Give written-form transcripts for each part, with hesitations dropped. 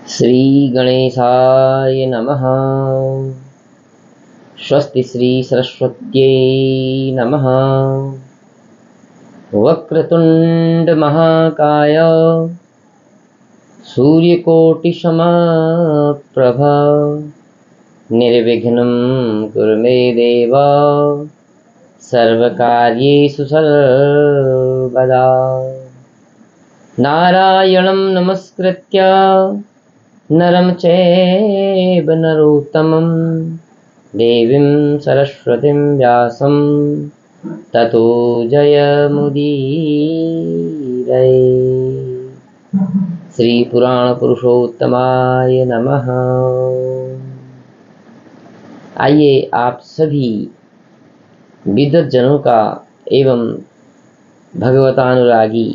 श्रीगणेशाय नमः। स्वस्ति श्री सरस्वत्यै नमः। वक्रतुंड महाकाय सूर्यकोटिसमप्रभ निर्विघ्नं कुरु मे देव सर्वकार्येषु सर्वदा। नारायणं नमस्कृत्य नरं चैव नरोत्तमं देवीं सरस्वतीं व्यासं ततो जयमुदीरये। श्री पुराण पुरुषोत्तमाय नमः। आइए आप सभी विद्वज्जनों का एवं भगवतानुरागी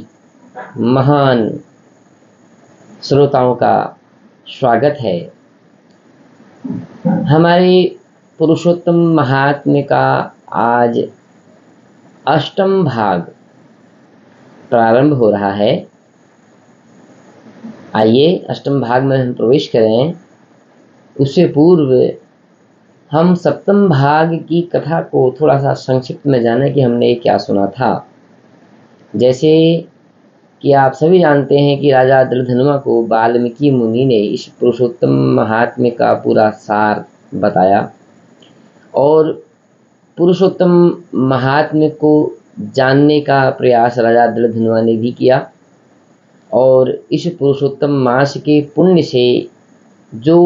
महान श्रोताओं का स्वागत है। हमारे पुरुषोत्तम महात्म्य का आज 8वां भाग प्रारंभ हो रहा है। आइए 8वें भाग में हम प्रवेश करें। उससे पूर्व हम 7वें भाग की कथा को थोड़ा सा संक्षिप्त में जाने कि हमने क्या सुना था। जैसे कि आप सभी जानते हैं कि राजा दृढ़धनुमा को वाल्मीकि मुनि ने इस पुरुषोत्तम महात्म्य का पूरा सार बताया और पुरुषोत्तम महात्म्य को जानने का प्रयास राजा दृढ़धनुमा ने भी किया और इस पुरुषोत्तम मास के पुण्य से जो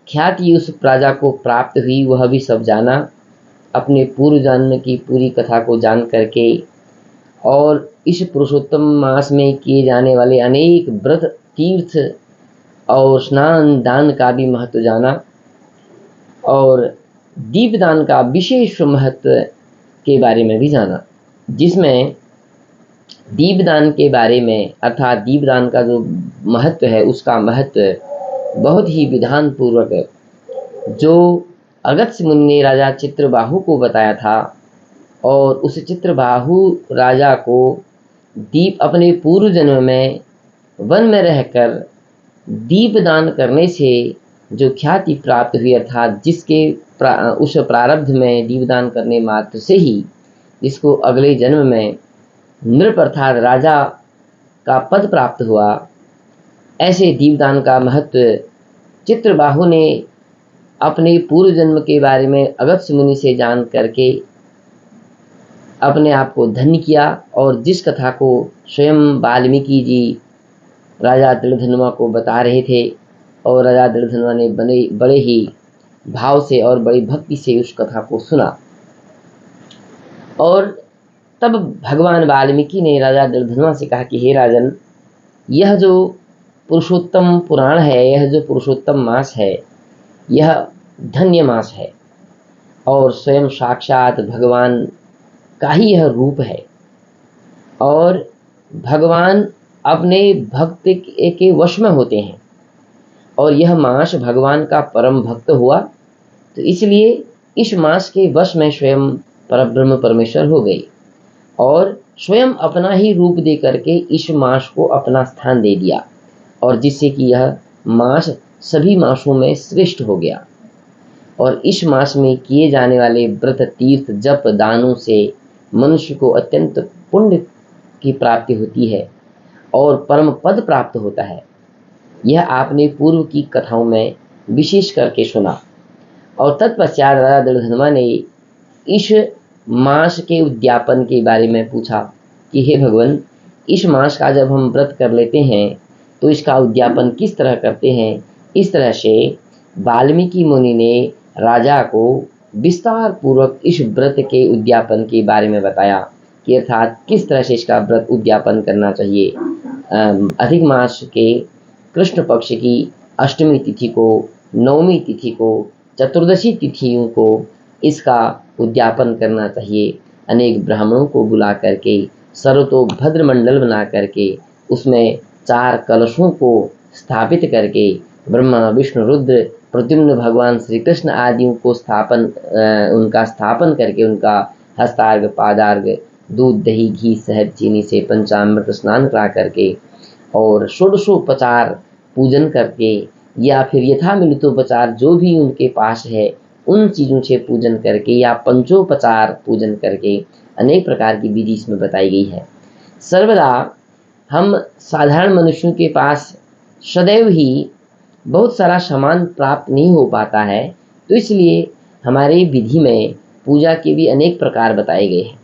ख्याति उस प्रजा को प्राप्त हुई वह भी सब जाना। अपने पूर्व जन्म की पूरी कथा को जान करके और इस पुरुषोत्तम मास में किए जाने वाले अनेक व्रत तीर्थ और स्नान दान का भी महत्व जाना और दीपदान का विशेष महत्व के बारे में भी जाना, जिसमें दीपदान के बारे में अर्थात दीपदान का जो महत्व है उसका महत्व बहुत ही विधान पूर्वक जो अगस्त्य मुनि ने राजा चित्रबाहु को बताया था और उस चित्रबाहु राजा को दीप अपने पूर्व जन्म में वन में रहकर दीपदान करने से जो ख्याति प्राप्त हुई अर्थात जिसके उस प्रारब्ध में दीपदान करने मात्र से ही जिसको अगले जन्म में नृप अर्थात राजा का पद प्राप्त हुआ, ऐसे दीपदान का महत्व चित्रबाहु ने अपने पूर्व जन्म के बारे में अगस्त्य मुनि से जान करके अपने आप को धन्य किया और जिस कथा को स्वयं वाल्मीकि जी राजा दृढ़धनुमा को बता रहे थे और राजा दृढ़धनुमा ने बड़े ही भाव से और बड़ी भक्ति से उस कथा को सुना। और तब भगवान वाल्मीकि ने राजा दृढ़धनुमा से कहा कि हे राजन, यह जो पुरुषोत्तम पुराण है, यह जो पुरुषोत्तम मास है, यह धन्य मास है और स्वयं साक्षात भगवान का ही यह रूप है और भगवान अपने भक्त के वश में होते हैं और यह मास भगवान का परम भक्त हुआ तो इसलिए इस मास के वश में स्वयं परब्रह्म परमेश्वर हो गई और स्वयं अपना ही रूप दे करके इस मास को अपना स्थान दे दिया और जिससे कि यह मास सभी मासों में श्रेष्ठ हो गया। और इस मास में किए जाने वाले व्रत तीर्थ जप दानों से मनुष्य को अत्यंत पुण्य की प्राप्ति होती है और परम पद प्राप्त होता है। यह आपने पूर्व की कथाओं में विशेष करके सुना। और तत्पश्चात राजा दृढ़धनुमा ने इस मास के उद्यापन के बारे में पूछा कि हे भगवान, इस मास का जब हम व्रत कर लेते हैं तो इसका उद्यापन किस तरह करते हैं। इस तरह से वाल्मीकि मुनि ने राजा को विस्तार पूर्वक इस व्रत के उद्यापन के बारे में बताया कि अर्थात किस तरह से इसका व्रत उद्यापन करना चाहिए। अधिक मास के कृष्ण पक्ष की अष्टमी तिथि को, नवमी तिथि को, चतुर्दशी तिथियों को इसका उद्यापन करना चाहिए। अनेक ब्राह्मणों को बुला करके सर्वतोभद्र मंडल बना करके उसमें 4 कलशों को स्थापित करके ब्रह्मा विष्णु रुद्र प्रद्युम्न भगवान श्री कृष्ण आदियों को उनका स्थापन करके उनका हस्तार्घ पादार्घ दूध दही घी शहद चीनी से पंचामृत स्नान करा करके और षोडशोपचार पूजन करके या फिर यथामिलितोपचार जो भी उनके पास है उन चीज़ों से पूजन करके या पंचोपचार पूजन करके अनेक प्रकार की विधि इसमें बताई गई है। सर्वदा हम साधारण मनुष्यों के पास सदैव ही बहुत सारा सामान प्राप्त नहीं हो पाता है, तो इसलिए हमारे विधि में पूजा के भी अनेक प्रकार बताए गए हैं।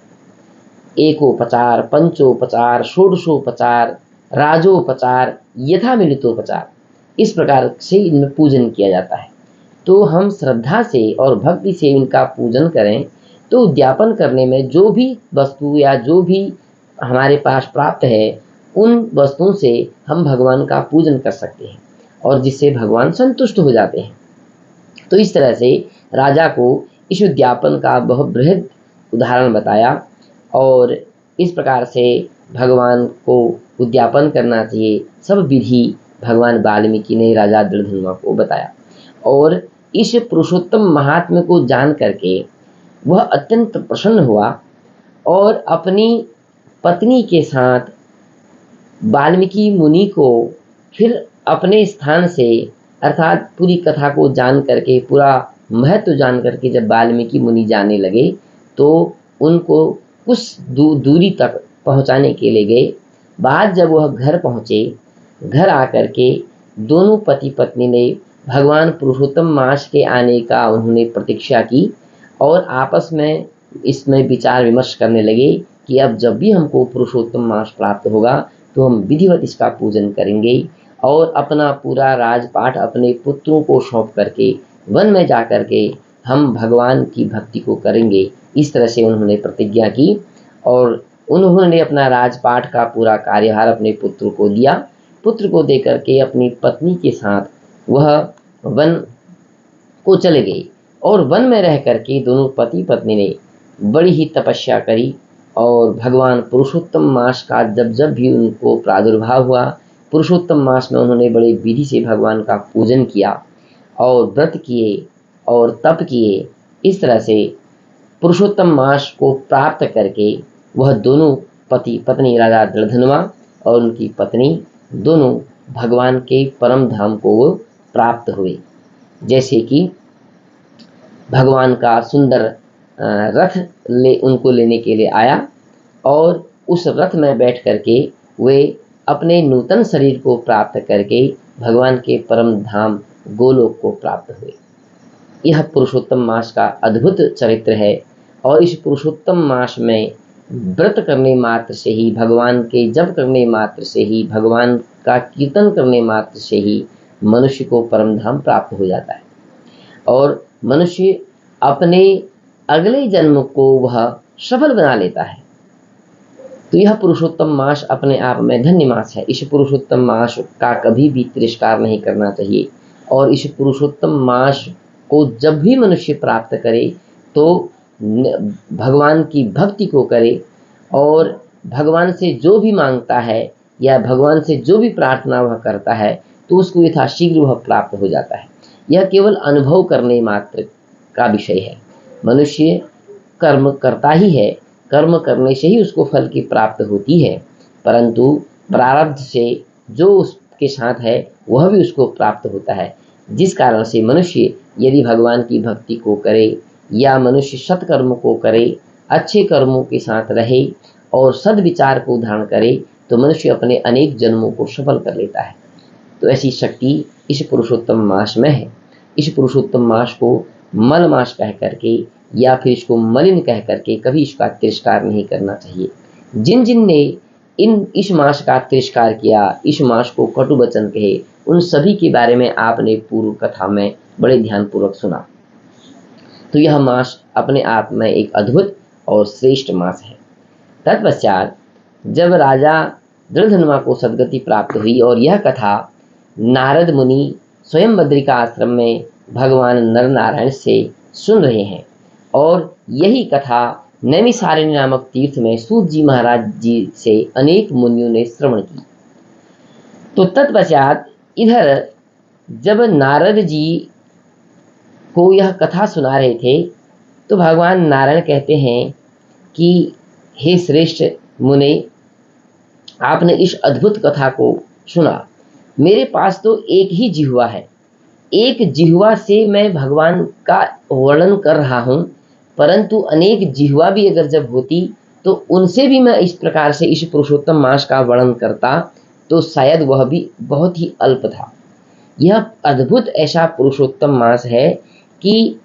एकोपचार, पंचोपचार, षोडशोपचार, राजोपचार, यथामिलितोपचार, इस प्रकार से इनमें पूजन किया जाता है। तो हम श्रद्धा से और भक्ति से इनका पूजन करें तो उद्यापन करने में जो भी वस्तु या जो भी हमारे पास प्राप्त है उन वस्तुओं से हम भगवान का पूजन कर सकते हैं और जिससे भगवान संतुष्ट हो जाते हैं। तो इस तरह से राजा को इस उद्यापन का बहुत बृहद उदाहरण बताया और इस प्रकार से भगवान को उद्यापन करना चाहिए सब विधि भगवान वाल्मीकि ने राजा दृढ़धनुमा को बताया। और इस पुरुषोत्तम महात्म्य को जान करके वह अत्यंत प्रसन्न हुआ और अपनी पत्नी के साथ वाल्मीकि मुनि को फिर अपने स्थान से अर्थात पूरी कथा को जान करके पूरा महत्व जान करके जब वाल्मीकि मुनि जाने लगे तो उनको कुछ दूरी तक पहुंचाने के लिए गए। बाद जब वह घर पहुंचे, घर आकर के दोनों पति पत्नी ने भगवान पुरुषोत्तम मास के आने का उन्होंने प्रतीक्षा की और आपस में इसमें विचार विमर्श करने लगे कि अब जब भी हमको पुरुषोत्तम मास प्राप्त होगा तो हम विधिवत इसका पूजन करेंगे और अपना पूरा राजपाट अपने पुत्रों को सौंप करके वन में जा करके हम भगवान की भक्ति को करेंगे। इस तरह से उन्होंने प्रतिज्ञा की और उन्होंने अपना राजपाट का पूरा कार्यभार अपने पुत्र को दिया। पुत्र को देकर के अपनी पत्नी के साथ वह वन को चले गए और वन में रह करके दोनों पति पत्नी ने बड़ी ही तपस्या करी और भगवान पुरुषोत्तम मास का जब भी उनको प्रादुर्भाव हुआ, पुरुषोत्तम मास में उन्होंने बड़े विधि से भगवान का पूजन किया और व्रत किए और तप किए। इस तरह से पुरुषोत्तम मास को प्राप्त करके वह दोनों पति पत्नी राजा दृढ़धनुमा और उनकी पत्नी दोनों भगवान के परम धाम को प्राप्त हुए। जैसे कि भगवान का सुंदर रथ उनको लेने के लिए आया और उस रथ में बैठ करके वे अपने नूतन शरीर को प्राप्त करके भगवान के परम धाम गोलोक को प्राप्त हुए। यह पुरुषोत्तम मास का अद्भुत चरित्र है और इस पुरुषोत्तम मास में व्रत करने मात्र से ही, भगवान के जप करने मात्र से ही, भगवान का कीर्तन करने मात्र से ही मनुष्य को परम धाम प्राप्त हो जाता है और मनुष्य अपने अगले जन्म को वह सफल बना लेता है। तो यह पुरुषोत्तम मास अपने आप में धन्य मास है। इस पुरुषोत्तम मास का कभी भी तिरस्कार नहीं करना चाहिए और इस पुरुषोत्तम मास को जब भी मनुष्य प्राप्त करे तो भगवान की भक्ति को करे और भगवान से जो भी मांगता है या भगवान से जो भी प्रार्थना वह करता है तो उसको यथाशीघ्र वह प्राप्त हो जाता है। यह केवल अनुभव करने मात्र का विषय है। मनुष्य कर्म करता ही है, कर्म करने से ही उसको फल की प्राप्त होती है, परंतु प्रारब्ध से जो उसके साथ है वह भी उसको प्राप्त होता है। जिस कारण से मनुष्य यदि भगवान की भक्ति को करे या मनुष्य सत्कर्म को करे, अच्छे कर्मों के साथ रहे और सद्विचार को धारण करे तो मनुष्य अपने अनेक जन्मों को सफल कर लेता है। तो ऐसी शक्ति इस पुरुषोत्तम मास में है। इस पुरुषोत्तम मास को मल मास कह करके या फिर इसको मलिन कह करके कभी इसका तिरस्कार नहीं करना चाहिए। जिन जिन ने इस मास का तिरस्कार किया, इस मास को कटु वचन कहे, उन सभी के बारे में आपने पूर्व कथा में बड़े ध्यानपूर्वक सुना। तो यह मास अपने आप में एक अद्भुत और श्रेष्ठ मास है। तत्पश्चात जब राजा दृढ़धनुमा को सद्गति प्राप्त हुई और यह कथा नारद मुनि स्वयं बद्रिका आश्रम में भगवान नर नारायण से सुन रहे हैं और यही कथा नैमिषारण्य नामक तीर्थ में सूत जी महाराज जी से अनेक मुनियों ने श्रवण की। तो तत्पश्चात इधर जब नारद जी को यह कथा सुना रहे थे तो भगवान नारायण कहते हैं कि हे श्रेष्ठ मुने, आपने इस अद्भुत कथा को सुना मेरे पास तो एक ही जिह्वा है, एक जिह्वा से मैं भगवान का वर्णन कर रहा हूँ, परंतु अनेक जिह्वा भी अगर जब होती तो उनसे भी मैं इस प्रकार से इस पुरुषोत्तम मास का वर्णन करता तो शायद वह भी बहुत ही अल्प था। यह अद्भुत ऐसा पुरुषोत्तम मास है कि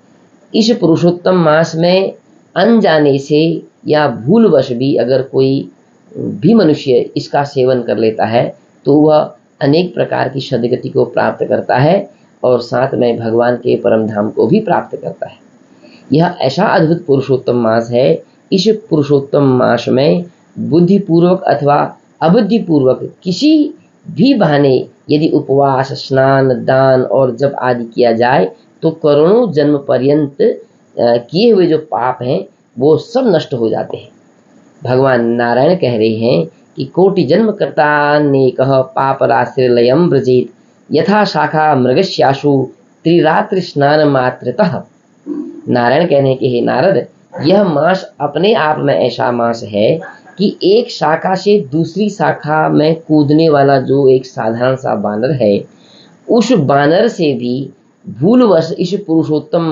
इस पुरुषोत्तम मास में अनजाने से या भूलवश भी अगर कोई भी मनुष्य इसका सेवन कर लेता है तो वह अनेक प्रकार की सद्गति को प्राप्त करता है और साथ में भगवान के परम धाम को भी प्राप्त करता है। यह ऐसा अद्भुत पुरुषोत्तम मास है। इस पुरुषोत्तम मास में बुद्धिपूर्वक अथवा अबुद्धिपूर्वक किसी भी बहाने यदि उपवास, स्नान, दान और जप आदि किया जाए तो करोड़ों जन्म पर्यंत किए हुए जो पाप हैं वो सब नष्ट हो जाते हैं। भगवान नारायण कह रहे हैं कि कोटि जन्म कर्ता ने कह पाप राश्रिलयम ब्रजेत यथा शाखा मृगश्याशु त्रिरात्रि स्नान मात्रतः। नारायण कहने के हे नारद, यह मास अपने आप में ऐसा मास है कि एक शाखा से दूसरी शाखा में कूदने वाला जो एक साधारण सा बानर है, उस बानर से भी भूलवश इस पुरुषोत्तम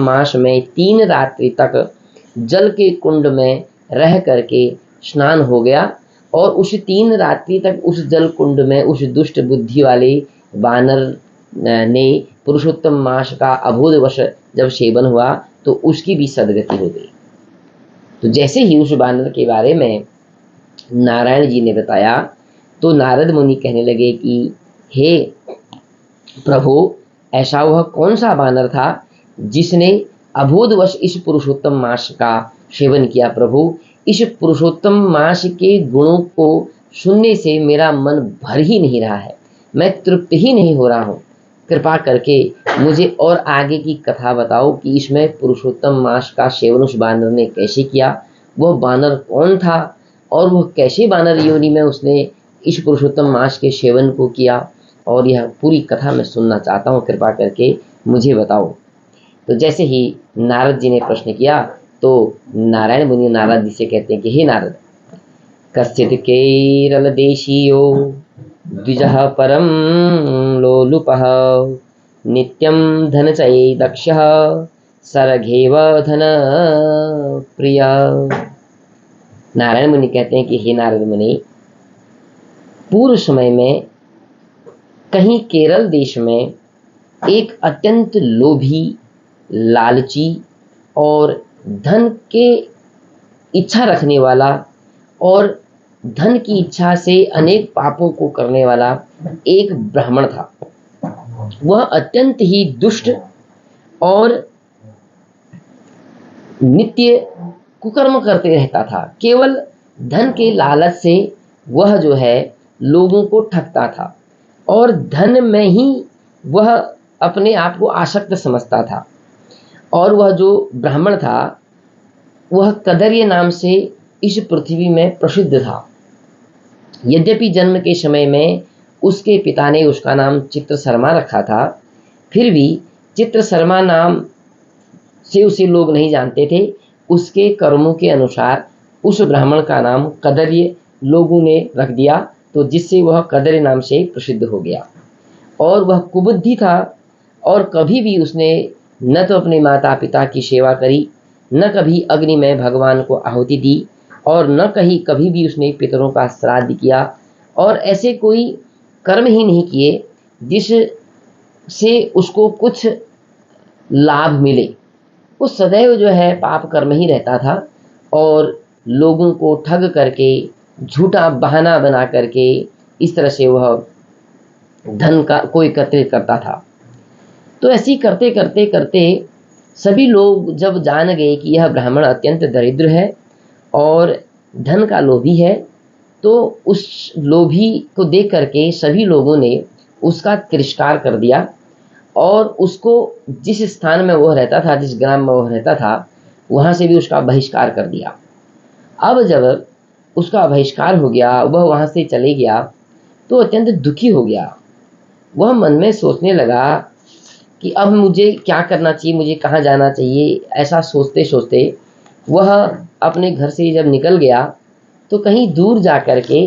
मास में 3 रात्रि तक जल के कुंड में रह करके स्नान हो गया और उस 3 रात्रि तक उस जल कुंड में उस दुष्ट बुद्धि वाले बानर ने पुरुषोत्तम मास का अबोधवश जब सेवन हुआ तो उसकी भी सद्गति हो गई। तो जैसे ही उस बानर के बारे में नारायण जी ने बताया तो नारद मुनि कहने लगे कि हे प्रभु, ऐसा वह कौन सा बानर था जिसने अबोधवश इस पुरुषोत्तम मास का सेवन किया। प्रभु, इस पुरुषोत्तम मास के गुणों को सुनने से मेरा मन भर ही नहीं रहा है, मैं तृप्त ही नहीं हो रहा हूँ। कृपा करके मुझे और आगे की कथा बताओ कि इसमें पुरुषोत्तम मास का सेवन उस बानर ने कैसे किया, वह बानर कौन था और वह कैसे बानर योनि में उसने इस पुरुषोत्तम मास के सेवन को किया, और यह पूरी कथा मैं सुनना चाहता हूँ, कृपा करके मुझे बताओ। तो जैसे ही नारद जी ने प्रश्न किया तो नारायण मुनि नारद जी से कहते हैं कि हे नारद, कश्चित् केरल देशीयो द्विजः परम लोलुपः नित्यं धनचये दक्षः सरघेव धन प्रिय। नारायण मुनि कहते हैं कि हे नारद मुनि, पूर्व समय में कहीं केरल देश में एक अत्यंत लोभी, लालची और धन के इच्छा रखने वाला और धन की इच्छा से अनेक पापों को करने वाला एक ब्राह्मण था। वह अत्यंत ही दुष्ट और नित्य कुकर्म करते रहता था। केवल धन के लालच से वह जो है लोगों को ठगता था और धन में ही वह अपने आप को आसक्त समझता था। और वह जो ब्राह्मण था वह कदर्य नाम से इस पृथ्वी में प्रसिद्ध था। यद्यपि जन्म के समय में उसके पिता ने उसका नाम चित्रशर्मा रखा था, फिर भी चित्रशर्मा नाम से उसे लोग नहीं जानते थे। उसके कर्मों के अनुसार उस ब्राह्मण का नाम कदर्य लोगों ने रख दिया, तो जिससे वह कदर्य नाम से प्रसिद्ध हो गया। और वह कुबुद्धि था और कभी भी उसने न तो अपने माता पिता की सेवा करी, न कभी अग्नि में भगवान को आहुति दी, और न कभी भी उसने पितरों का श्राद्ध किया, और ऐसे कोई कर्म ही नहीं किए जिससे उसको कुछ लाभ मिले। वो सदैव जो है पाप कर्म ही रहता था और लोगों को ठग करके, झूठा बहाना बना करके इस तरह से वह धन का को एकत्रित करता था। तो ऐसे ही करते करते करते सभी लोग जब जान गए कि यह ब्राह्मण अत्यंत दरिद्र है और धन का लोभी है, तो उस लोभी को देख करके सभी लोगों ने उसका तिरस्कार कर दिया और उसको जिस स्थान में वह रहता था, जिस ग्राम में वह रहता था, वहाँ से भी उसका बहिष्कार कर दिया। अब जब उसका बहिष्कार हो गया, वह वहाँ से चले गया, तो अत्यंत दुखी हो गया। वह मन में सोचने लगा कि अब मुझे क्या करना चाहिए, मुझे कहाँ जाना चाहिए। ऐसा सोचते सोचते वह अपने घर से जब निकल गया तो कहीं दूर जा कर के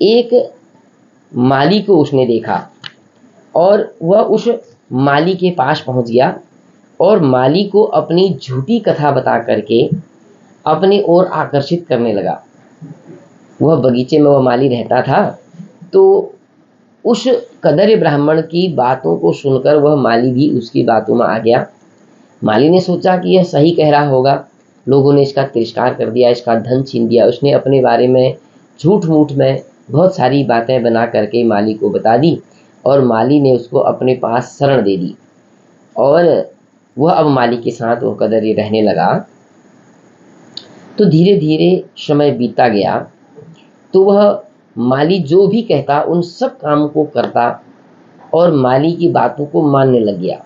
एक माली को उसने देखा और वह उस माली के पास पहुंच गया और माली को अपनी झूठी कथा बता करके अपनी ओर आकर्षित करने लगा। वह बगीचे में वह माली रहता था, तो उस कदर्य ब्राह्मण की बातों को सुनकर वह माली भी उसकी बातों में आ गया। माली ने सोचा कि यह सही कह रहा होगा, लोगों ने इसका तिरस्कार कर दिया, इसका धन छीन दिया। उसने अपने बारे में झूठ मूठ में बहुत सारी बातें बना करके माली को बता दी और माली ने उसको अपने पास शरण दे दी और वह अब माली के साथ वो कदर्य रहने लगा। तो धीरे धीरे समय बीता गया, तो वह माली जो भी कहता उन सब काम को करता और माली की बातों को मानने लग गया।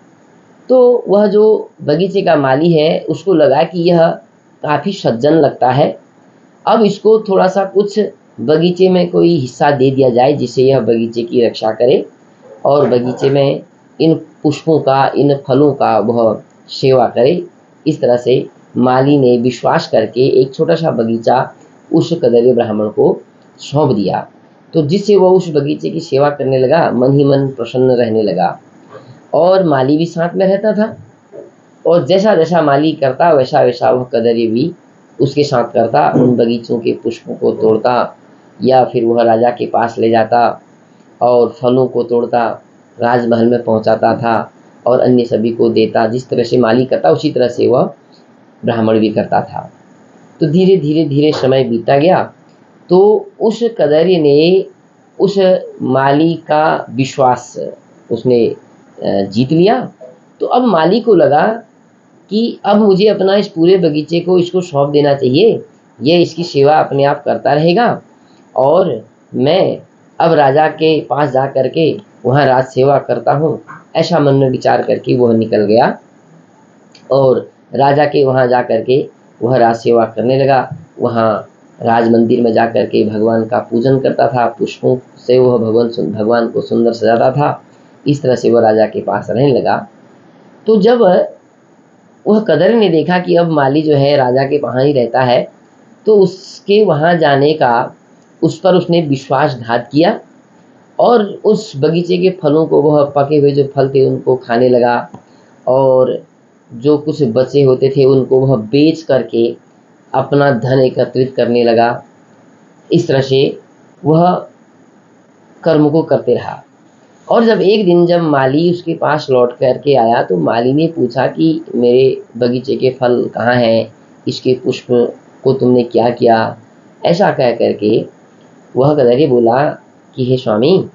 तो वह जो बगीचे का माली है उसको लगा कि यह काफ़ी सज्जन लगता है, अब इसको थोड़ा सा कुछ बगीचे में कोई हिस्सा दे दिया जाए जिससे यह बगीचे की रक्षा करे और बगीचे में इन पुष्पों का, इन फलों का वह सेवा करे। इस तरह से माली ने विश्वास करके एक छोटा सा बगीचा उस कदर्य ब्राह्मण को सौंप दिया। तो जिससे वह उस बगीचे की सेवा करने लगा, मन ही मन प्रसन्न रहने लगा और माली भी साथ में रहता था और जैसा जैसा माली करता वैसा वैसा वह कदर्य भी उसके साथ करता। उन बगीचों के पुष्पों को तोड़ता या फिर वह राजा के पास ले जाता और फलों को तोड़ता, राजमहल में पहुंचाता था और अन्य सभी को देता। जिस तरह से माली करता उसी तरह से वह ब्राह्मण भी करता था। तो धीरे धीरे धीरे समय बीता गया, तो उस कदर्य ने उस माली का विश्वास उसने जीत लिया। तो अब माली को लगा कि अब मुझे अपना इस पूरे बगीचे को इसको सौंप देना चाहिए, ये इसकी सेवा अपने आप करता रहेगा और मैं अब राजा के पास जा करके वहाँ राज सेवा करता हूँ। ऐसा मन में विचार करके वह निकल गया और राजा के वहाँ जा करके वह राज सेवा करने लगा। वहाँ राज मंदिर में जा करके भगवान का पूजन करता था, पुष्पों से वह भगवान को सुंदर सजाता था। इस तरह से वह राजा के पास रहने लगा। तो जब वह कदर्य ने देखा कि अब माली जो है राजा के वहाँ ही रहता है, तो उसके वहाँ जाने का उस पर उसने विश्वासघात किया और उस बगीचे के फलों को, वह पके हुए जो फल थे उनको खाने लगा और जो कुछ बचे होते थे उनको वह बेच करके अपना धन एकत्रित करने लगा। इस तरह से वह कर्म को करते रहा और जब एक दिन जब माली उसके पास लौट करके आया तो माली ने पूछा कि मेरे बगीचे के फल कहाँ हैं, इसके पुष्प को तुमने क्या किया। ऐसा कह करके वह कदर्य बोला कि हे स्वामी,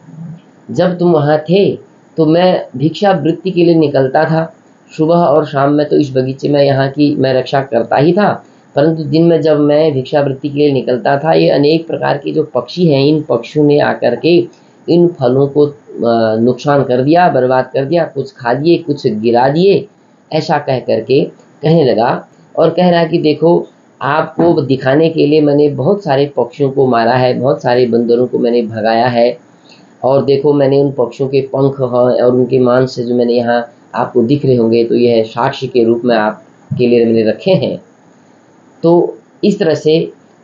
जब तुम वहाँ थे तो मैं भिक्षा वृत्ति के लिए निकलता था, सुबह और शाम में तो इस बगीचे में यहाँ की मैं रक्षा करता ही था, परंतु दिन में जब मैं भिक्षावृत्ति के लिए निकलता था ये अनेक प्रकार के जो पक्षी हैं, इन पक्षियों ने आकर के इन फलों को नुकसान कर दिया, बर्बाद कर दिया, कुछ खा दिए, कुछ गिरा दिए। ऐसा कह करके कहने लगा और कह रहा कि देखो, आपको दिखाने के लिए मैंने बहुत सारे पक्षियों को मारा है, बहुत सारे बंदरों को मैंने भगाया है और देखो मैंने उन पक्षियों के पंख हैं और उनके मांस जो मैंने यहाँ आपको दिख रहे होंगे, तो यह साक्ष्य के रूप में आपके लिए मैंने रखे हैं। तो इस तरह से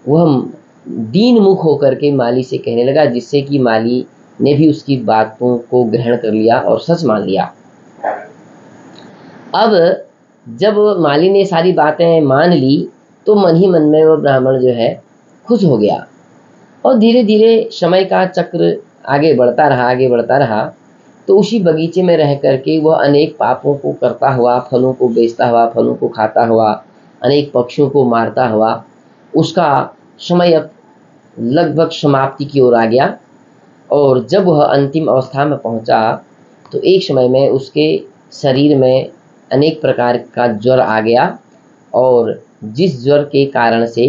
वह दीन मुख होकर के माली से कहने लगा, जिससे कि माली ने भी उसकी बातों को ग्रहण कर लिया और सच मान लिया। अब जब माली ने सारी बातें मान ली तो मन ही मन में वह ब्राह्मण जो है खुश हो गया और धीरे धीरे समय का चक्र आगे बढ़ता रहा। तो उसी बगीचे में रह करके वह अनेक पापों को करता हुआ, फलों को बेचता हुआ, फलों को खाता हुआ, अनेक पक्षियों को मारता हुआ, उसका समय अब लगभग समाप्ति की ओर आ गया। और जब वह अंतिम अवस्था में पहुंचा तो एक समय में उसके शरीर में अनेक प्रकार का ज्वर आ गया और जिस ज्वर के कारण से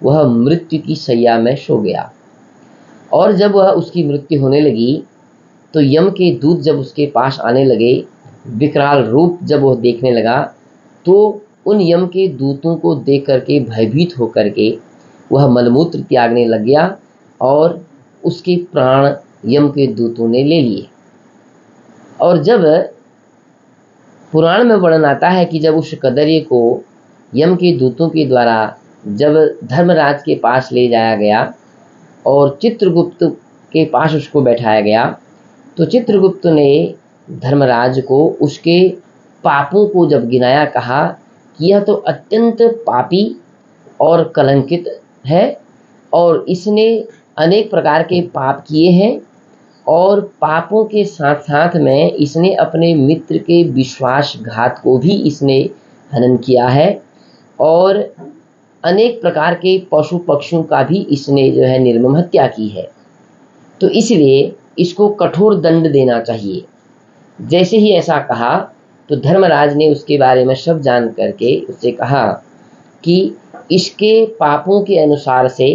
वह मृत्यु की शैया में सो गया। और जब वह उसकी मृत्यु होने लगी तो यम के दूत जब उसके पास आने लगे, विकराल रूप जब वह देखने लगा, तो उन यम के दूतों को देख करके भयभीत होकर के वह मलमूत्र त्यागने लग गया और उसके प्राण यम के दूतों ने ले लिए। और जब पुराण में वर्णन आता है कि जब उस कदर्य को यम के दूतों के द्वारा जब धर्मराज के पास ले जाया गया और चित्रगुप्त के पास उसको बैठाया गया तो चित्रगुप्त ने धर्मराज को उसके पापों को जब गिनाया, कहा कि यह तो अत्यंत पापी और कलंकित है और इसने अनेक प्रकार के पाप किए हैं और पापों के साथ साथ में इसने अपने मित्र के विश्वासघात को भी इसने हनन किया है और अनेक प्रकार के पशु पक्षियों का भी इसने जो है निर्मम हत्या की है। तो इसलिए इसको कठोर दंड देना चाहिए। जैसे ही ऐसा कहा तो धर्मराज ने उसके बारे में सब जान करके उससे कहा कि इसके पापों के अनुसार से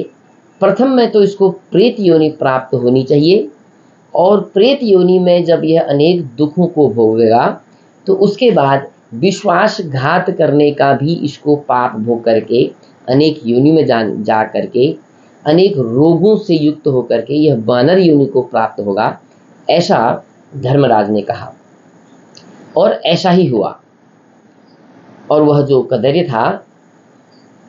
प्रथम में तो इसको प्रेत योनि प्राप्त होनी चाहिए और प्रेत योनि में जब यह अनेक दुखों को भोगेगा तो उसके बाद विश्वासघात करने का भी इसको पाप भोग करके अनेक योनि में जा करके अनेक रोगों से युक्त होकर के यह वानर योनि को प्राप्त होगा, ऐसा धर्मराज ने कहा। और ऐसा ही हुआ और वह जो कदर्य था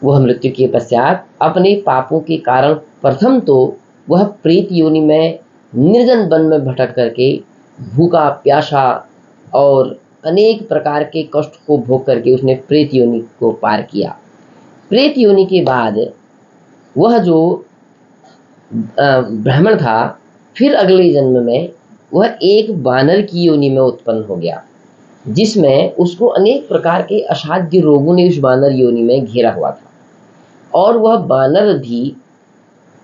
वह मृत्यु के पश्चात अपने पापों के कारण प्रथम तो वह प्रेत योनि में निर्जन वन में भटक करके भूखा प्यासा और अनेक प्रकार के कष्ट को भोग करके उसने प्रेत योनि को पार किया। प्रेत योनि के बाद वह जो ब्राह्मण था फिर अगले जन्म में वह एक वानर की योनि में उत्पन्न हो गया, जिसमें उसको अनेक प्रकार के असाध्य रोगों ने उस वानर योनि में घेरा हुआ था। और वह वानर भी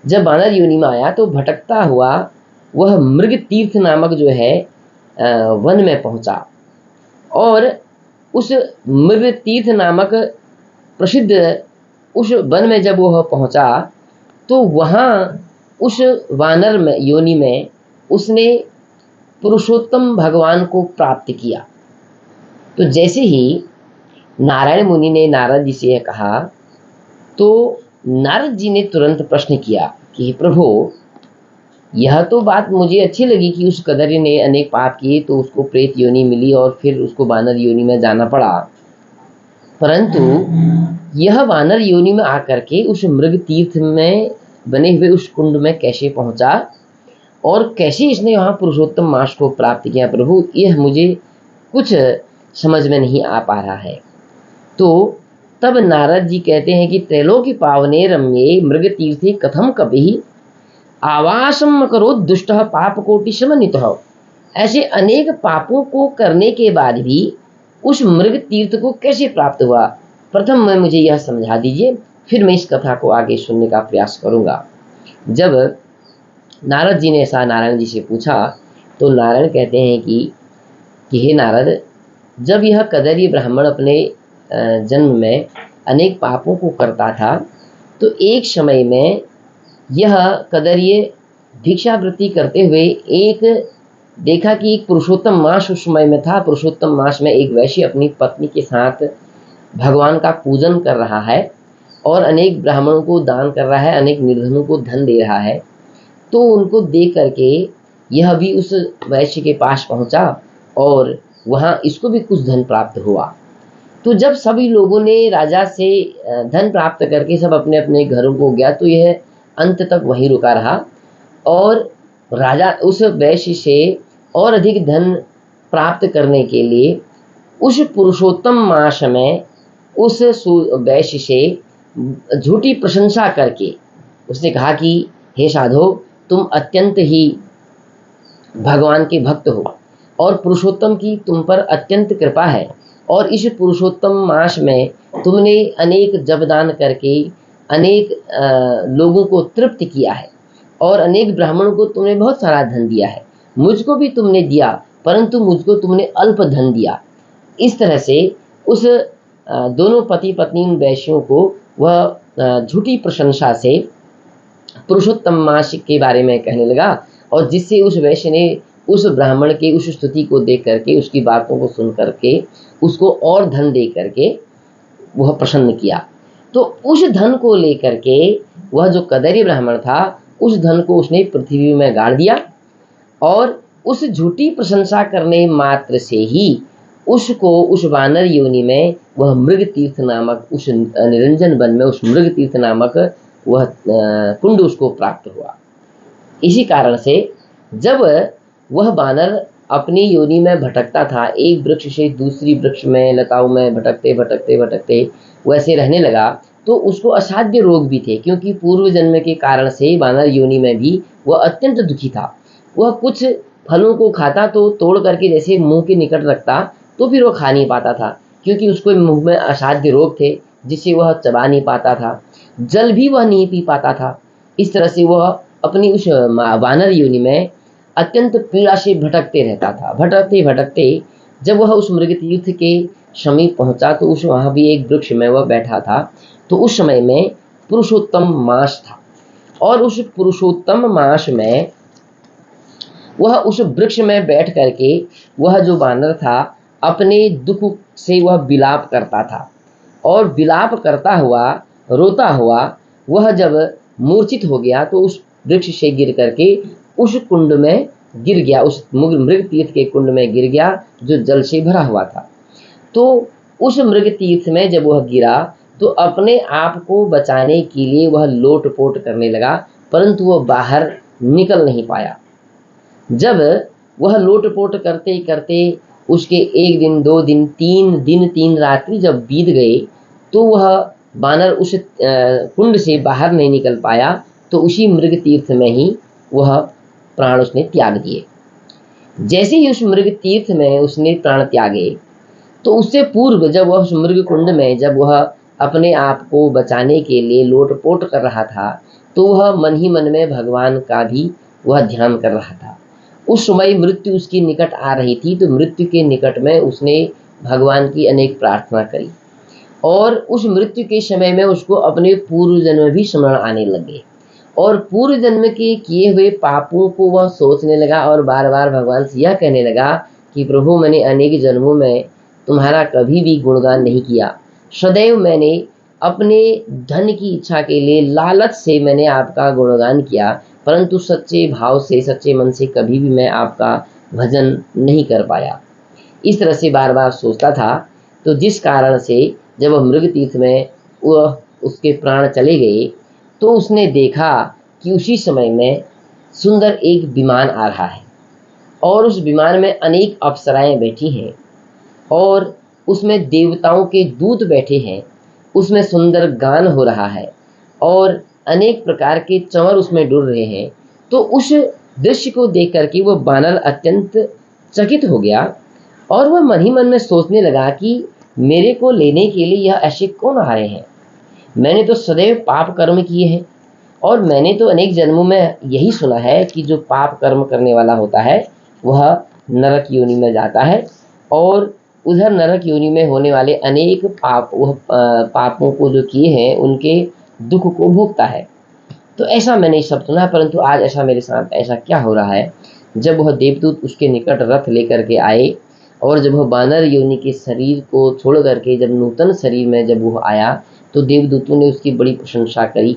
जब वानर योनि में आया तो भटकता हुआ वह मृग तीर्थ नामक जो है वन में पहुंचा और उस मृग तीर्थ नामक प्रसिद्ध उस वन में जब वह पहुंचा तो वहाँ उस वानर में योनि में उसने पुरुषोत्तम भगवान को प्राप्त किया। तो जैसे ही नारायण मुनि ने नारद जी से कहा तो नारद जी ने तुरंत प्रश्न किया कि प्रभु, यह तो बात मुझे अच्छी लगी कि उस कदर्य ने अनेक पाप किए तो उसको प्रेत योनि मिली और फिर उसको वानर योनि में जाना पड़ा, परंतु यह वानर योनि में आकर के उस मृग तीर्थ में बने हुए उस कुंड में कैसे पहुंचा और कैसे इसने वहाँ पुरुषोत्तम मास को प्राप्त किया प्रभु, यह मुझे कुछ समझ में नहीं आ पा रहा है। तो तब नारद जी कहते हैं कि त्रैलोक्य पावने रम्ये मृग तीर्थे कथम कभी आवासम करो दुष्ट पाप कोटि समन्वितः। ऐसे अनेक पापों को करने के बाद भी उस मृग तीर्थ को कैसे प्राप्त हुआ, प्रथम में मुझे यह समझा दीजिए, फिर मैं इस कथा को आगे सुनने का प्रयास करूंगा। जब नारद जी ने ऐसा नारायण जी से पूछा तो नारायण कहते हैं कि हे नारद, जब यह कदर्य ब्राह्मण अपने जन्म में अनेक पापों को करता था तो एक समय में यह कदर्य भिक्षावृत्ति करते हुए एक देखा कि एक पुरुषोत्तम मास उस समय में था। पुरुषोत्तम मास में एक वैश्य अपनी पत्नी के साथ भगवान का पूजन कर रहा है और अनेक ब्राह्मणों को दान कर रहा है, अनेक निर्धनों को धन दे रहा है। तो उनको देख करके यह भी उस वैश्य के पास पहुंचा और वहाँ इसको भी कुछ धन प्राप्त हुआ। तो जब सभी लोगों ने राजा से धन प्राप्त करके सब अपने अपने घरों को गया तो यह अंत तक वहीं रुका रहा और राजा उस वैश्य से और अधिक धन प्राप्त करने के लिए उस पुरुषोत्तम मास में उस वैश्य से झूठी प्रशंसा करके उसने कहा कि हे साधो, तुम अत्यंत ही भगवान के भक्त हो और पुरुषोत्तम की तुम पर अत्यंत कृपा है और इस पुरुषोत्तम मास में तुमने अनेक जपदान करके अनेक लोगों को तृप्त किया है और अनेक ब्राह्मणों को तुमने बहुत सारा धन दिया है। मुझको भी तुमने दिया परंतु मुझको तुमने अल्प धन दिया। इस तरह से उस दोनों पति पत्नी वैश्यों को वह झूठी प्रशंसा से पुरुषोत्तम मास के बारे में कहने लगा और जिससे उस वैश्य ने उस ब्राह्मण के उस स्तुति को देख करके उसकी बातों को सुन करके उसको और धन दे करके वह प्रसन्न किया। तो उस धन को लेकर के वह जो कदर्य ब्राह्मण था उस धन को उसने पृथ्वी में गाड़ दिया और उस झूठी प्रशंसा करने मात्र से ही उसको उस वानर योनि में वह मृग तीर्थ नामक उस निरंजन वन में उस मृग तीर्थ नामक वह कुंड उसको प्राप्त हुआ। इसी कारण से जब वह बानर अपनी योनि में भटकता था, एक वृक्ष से दूसरी वृक्ष में, लताओं में भटकते भटकते भटकते वैसे रहने लगा, तो उसको असाध्य रोग भी थे, क्योंकि पूर्व जन्म के कारण से बानर योनि में भी वह अत्यंत दुखी था। वह कुछ फलों को खाता तो तोड़ करके जैसे मुंह के निकट रखता, तो फिर वह खा नहीं पाता था, क्योंकि उसको मुंह में असाध्य रोग थे जिससे वह चबा नहीं पाता था, जल भी वह नहीं पी पाता था। इस तरह से वह अपनी उस वानर योनि में अत्यंत पीड़ा से भटकते रहता था। भटकते भटकते जब वह उस मृग तीर्थ के समीप पहुंचा, तो उस वहां भी एक वृक्ष में वह बैठा था। तो उस समय में पुरुषोत्तम मास था, और उस पुरुषोत्तम मास में वह उस वृक्ष में बैठ करके वह जो बानर था अपने दुख से वह विलाप करता था, और विलाप करता हुआ, रोता हुआ वह जब मूर्छित हो गया, तो उस वृक्ष से गिर करके उस कुंड में गिर गया, उस मृग तीर्थ के कुंड में गिर गया जो जल से भरा हुआ था। तो उस मृग तीर्थ में जब वह गिरा, तो अपने आप को बचाने के लिए वह लोटपोट करने लगा, परंतु वह बाहर निकल नहीं पाया। जब वह लोटपोट करते करते उसके 1 दिन 2 दिन 3 दिन 3 रात्रि जब बीत गए, तो वह बानर उस कुंड से बाहर नहीं निकल पाया। तो उसी मृग तीर्थ में ही वह प्राण उसने त्याग दिए। जैसे ही उस मृग तीर्थ में उसने प्राण त्यागे, तो उससे पूर्व जब वह उस मृग कुंड में जब वह अपने आप को बचाने के लिए लोटपोट कर रहा था, तो वह मन ही मन में भगवान का भी वह ध्यान कर रहा था। उस समय मृत्यु उसकी निकट आ रही थी, तो मृत्यु के निकट में उसने भगवान की अनेक प्रार्थना करी, और उस मृत्यु के समय में उसको अपने पूर्व जन्म भी स्मरण आने लगे, और पूर्व जन्म के किए हुए पापों को वह सोचने लगा, और बार बार भगवान से यह कहने लगा कि प्रभु, मैंने अनेक जन्मों में तुम्हारा कभी भी गुणगान नहीं किया। सदैव मैंने अपने धन की इच्छा के लिए, लालच से मैंने आपका गुणगान किया, परंतु सच्चे भाव से, सच्चे मन से कभी भी मैं आपका भजन नहीं कर पाया। इस तरह से बार बार सोचता था। तो जिस कारण से जब वह मृग तीर्थ में वह उसके प्राण चले गए, तो उसने देखा कि उसी समय में सुंदर एक विमान आ रहा है, और उस विमान में अनेक अप्सराएं बैठी हैं, और उसमें देवताओं के दूत बैठे हैं। उसमें सुंदर गान हो रहा है, और अनेक प्रकार के चंवर उसमें डुल रहे हैं। तो उस दृश्य को देख करके वह बानर अत्यंत चकित हो गया, और वह मन ही मन में सोचने लगा कि मेरे को लेने के लिए यह ऐसे कौन आ रहे हैं। मैंने तो सदैव पाप कर्म किए हैं, और मैंने तो अनेक जन्मों में यही सुना है कि जो पाप कर्म करने वाला होता है वह नरक योनि में जाता है, और उधर नरक योनि में होने वाले अनेक पाप, वह पापों को जो किए हैं उनके दुख को भोगता है। तो ऐसा मैंने सब सुना, परंतु आज ऐसा मेरे साथ ऐसा क्या हो रहा है। जब वह देवदूत उसके निकट रथ लेकर के आए, और जब वह बानर योनि के शरीर को छोड़ करके जब नूतन शरीर में जब वह आया, तो देवदूतों ने उसकी बड़ी प्रशंसा करी।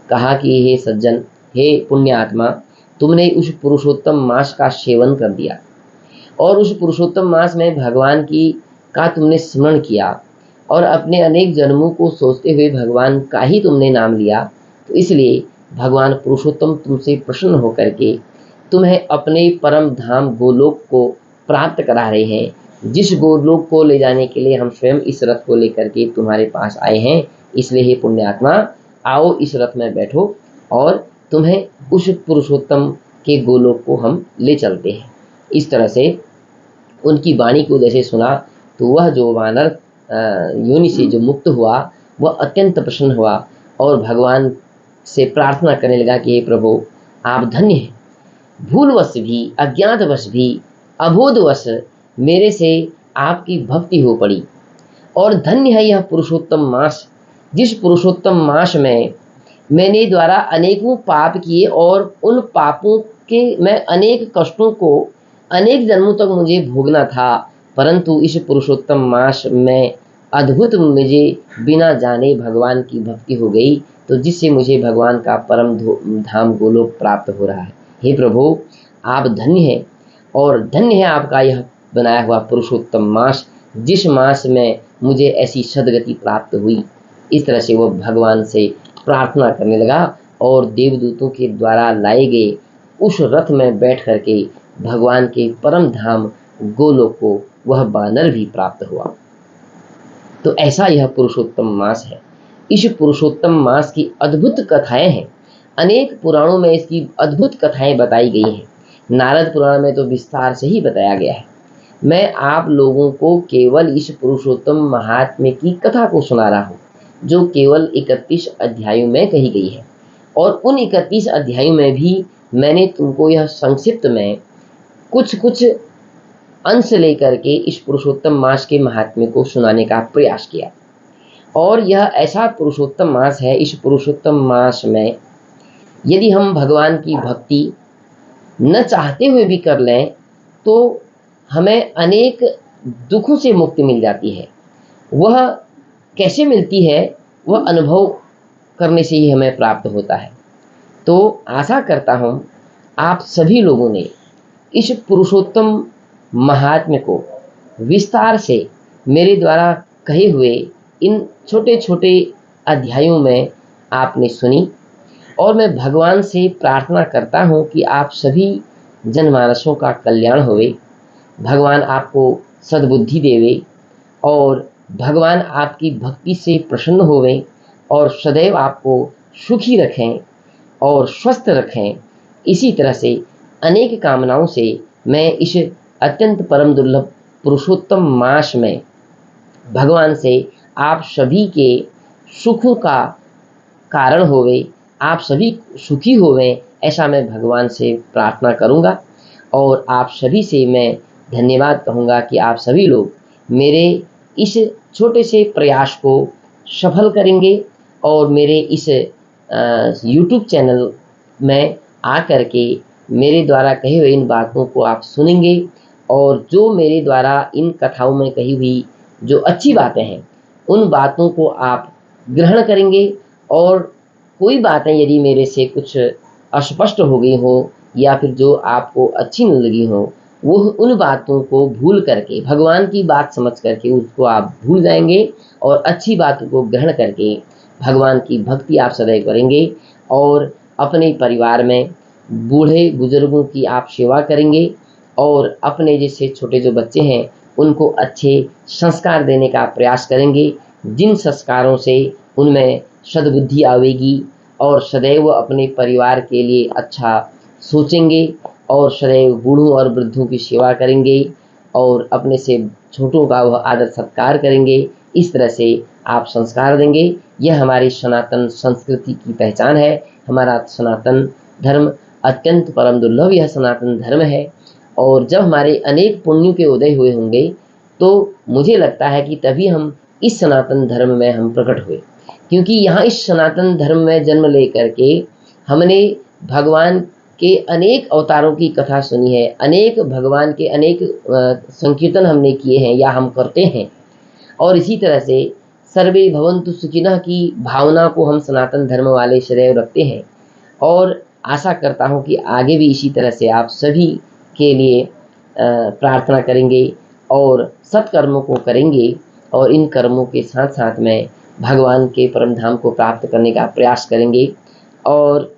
कहा कि हे सज्जन, हे पुण्य आत्मा, तुमने उस पुरुषोत्तम मास का सेवन कर दिया, और उस पुरुषोत्तम मास में भगवान का तुमने स्मरण किया, और अपने अनेक जन्मों को सोचते हुए भगवान का ही तुमने नाम लिया। तो इसलिए भगवान पुरुषोत्तम तुमसे प्रसन्न होकर के तुम्हें अपने परम धाम गोलोक को प्राप्त करा रहे हैं, जिस गोलोक को ले जाने के लिए हम स्वयं इस रथ को लेकर के तुम्हारे पास आए हैं। इसलिए हे पुण्यात्मा, आओ इस रथ में बैठो, और तुम्हें उस पुरुषोत्तम के गोलोक को हम ले चलते हैं। इस तरह से उनकी वाणी को जैसे सुना, तो वह जो वानर योनि से जो मुक्त हुआ, वह अत्यंत प्रसन्न हुआ, और भगवान से प्रार्थना करने लगा कि हे प्रभु, आप धन्य हैं। भूलवश भी, अज्ञातवश भी, अबोधवश मेरे से आपकी भक्ति हो पड़ी, और धन्य है यह पुरुषोत्तम मास, जिस पुरुषोत्तम मास में मैंने द्वारा अनेकों पाप किए, और उन पापों के मैं अनेक कष्टों को अनेक जन्मों तक मुझे भोगना था, परंतु इस पुरुषोत्तम मास में अद्भुत मुझे बिना जाने भगवान की भक्ति हो गई, तो जिससे मुझे भगवान का परम धाम गोलोक प्राप्त हो रहा है। हे प्रभु, आप धन्य हैं, और धन्य है आपका यह बनाया हुआ पुरुषोत्तम मास, जिस मास में मुझे ऐसी सद्गति प्राप्त हुई। इस तरह से वह भगवान से प्रार्थना करने लगा, और देवदूतों के द्वारा लाए गए उस रथ में बैठ करके भगवान के परम धाम गोलोक को वह बानर भी प्राप्त हुआ। तो ऐसा यह पुरुषोत्तम मास है। इस पुरुषोत्तम मास की अद्भुत कथाएं हैं। अनेक पुराणों में इसकी अद्भुत कथाएं बताई गई हैं। नारद पुराण में तो विस्तार से ही बताया गया है। मैं आप लोगों को केवल इस पुरुषोत्तम महात्म्य की कथा को सुना रहा हूँ, जो केवल 31 अध्यायों में कही गई है। और उन 31 अध्यायों में भी मैंने तुमको यह संक्षिप्त में कुछ कुछ अंश लेकर के इस पुरुषोत्तम मास के महात्म्य को सुनाने का प्रयास किया। और यह ऐसा पुरुषोत्तम मास है, इस पुरुषोत्तम मास में यदि हम भगवान की भक्ति न चाहते हुए भी कर लें तो हमें अनेक दुखों से मुक्ति मिल जाती है। वह कैसे मिलती है, वह अनुभव करने से ही हमें प्राप्त होता है। तो आशा करता हूँ आप सभी लोगों ने इस पुरुषोत्तम महात्म्य को विस्तार से मेरे द्वारा कहे हुए इन छोटे छोटे अध्यायों में आपने सुनी। और मैं भगवान से प्रार्थना करता हूँ कि आप सभी जनमानसों का कल्याण होवे, भगवान आपको सद्बुद्धि देवे और भगवान आपकी भक्ति से प्रसन्न होवे और सदैव आपको सुखी रखें और स्वस्थ रखें। इसी तरह से अनेक कामनाओं से मैं इस अत्यंत परम दुर्लभ पुरुषोत्तम मास में भगवान से आप सभी के सुख का कारण होवे, आप सभी सुखी होवें, ऐसा मैं भगवान से प्रार्थना करूंगा। और आप सभी से मैं धन्यवाद कहूँगा कि आप सभी लोग मेरे इस छोटे से प्रयास को सफल करेंगे और मेरे इस YouTube चैनल में आकर के मेरे द्वारा कही हुई इन बातों को आप सुनेंगे और जो मेरे द्वारा इन कथाओं में कही हुई जो अच्छी बातें हैं उन बातों को आप ग्रहण करेंगे। और कोई बातें यदि मेरे से कुछ अस्पष्ट हो गई हो या फिर जो आपको अच्छी न लगी हो, वो उन बातों को भूल करके भगवान की बात समझ करके उसको आप भूल जाएंगे और अच्छी बातों को ग्रहण करके भगवान की भक्ति आप सदैव करेंगे और अपने परिवार में बूढ़े बुजुर्गों की आप सेवा करेंगे और अपने जैसे छोटे जो बच्चे हैं उनको अच्छे संस्कार देने का प्रयास करेंगे, जिन संस्कारों से उनमें सद्बुद्धि आवेगी और सदैव अपने परिवार के लिए अच्छा सोचेंगे और सदैव बूढ़ों और वृद्धों की सेवा करेंगे और अपने से छोटों का वह आदर सत्कार करेंगे। इस तरह से आप संस्कार देंगे। यह हमारी सनातन संस्कृति की पहचान है। हमारा सनातन धर्म अत्यंत परम दुर्लभ यह सनातन धर्म है और जब हमारे अनेक पुण्यों के उदय हुए होंगे तो मुझे लगता है कि तभी हम इस सनातन धर्म में हम प्रकट हुए, क्योंकि यहाँ इस सनातन धर्म में जन्म लेकर के हमने भगवान के अनेक अवतारों की कथा सुनी है, अनेक भगवान के अनेक संकीर्तन हमने किए हैं या हम करते हैं। और इसी तरह से सर्वे भवन्तु सुखिनः की भावना को हम सनातन धर्म वाले सदैव रखते हैं और आशा करता हूँ कि आगे भी इसी तरह से आप सभी के लिए प्रार्थना करेंगे और सत्कर्मों को करेंगे और इन कर्मों के साथ साथ में भगवान के परम धाम को प्राप्त करने का प्रयास करेंगे। और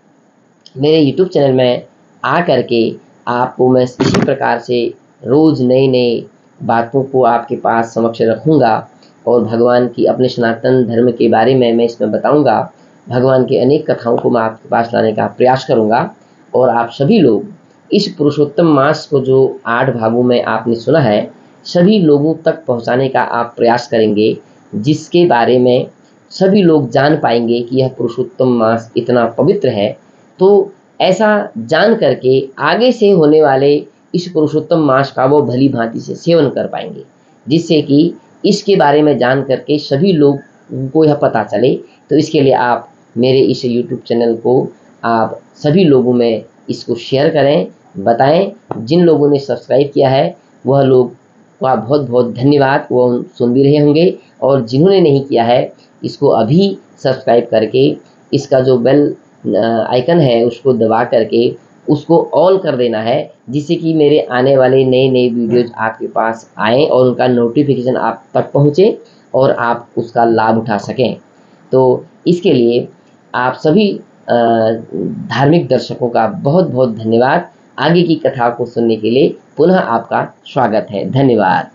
मेरे YouTube चैनल में आ करके आपको मैं इसी प्रकार से रोज़ नए नए बातों को आपके पास समक्ष रखूँगा और भगवान की अपने सनातन धर्म के बारे में मैं इसमें बताऊँगा। भगवान की अनेक कथाओं को मैं आपके पास लाने का प्रयास करूँगा और आप सभी लोग इस पुरुषोत्तम मास को जो 8 भागों में आपने सुना है सभी लोगों तक पहुँचाने का आप प्रयास करेंगे, जिसके बारे में सभी लोग जान पाएंगे कि यह पुरुषोत्तम मास इतना पवित्र है। तो ऐसा जान करके आगे से होने वाले इस पुरुषोत्तम मास का वो भली भांति से सेवन कर पाएंगे, जिससे कि इसके बारे में जान करके सभी लोग को यह पता चले। तो इसके लिए आप मेरे इस YouTube चैनल को आप सभी लोगों में इसको शेयर करें, बताएं। जिन लोगों ने सब्सक्राइब किया है वह लोग का बहुत बहुत धन्यवाद, वो सुन भी रहे होंगे। और जिन्होंने नहीं किया है इसको अभी सब्सक्राइब करके इसका जो बेल आइकन है उसको दबा करके उसको ऑल कर देना है, जिससे कि मेरे आने वाले नए नए वीडियोज आपके पास आएँ और उनका नोटिफिकेशन आप तक पहुँचे और आप उसका लाभ उठा सकें। तो इसके लिए आप सभी धार्मिक दर्शकों का बहुत बहुत धन्यवाद। आगे की कथा को सुनने के लिए पुनः आपका स्वागत है। धन्यवाद।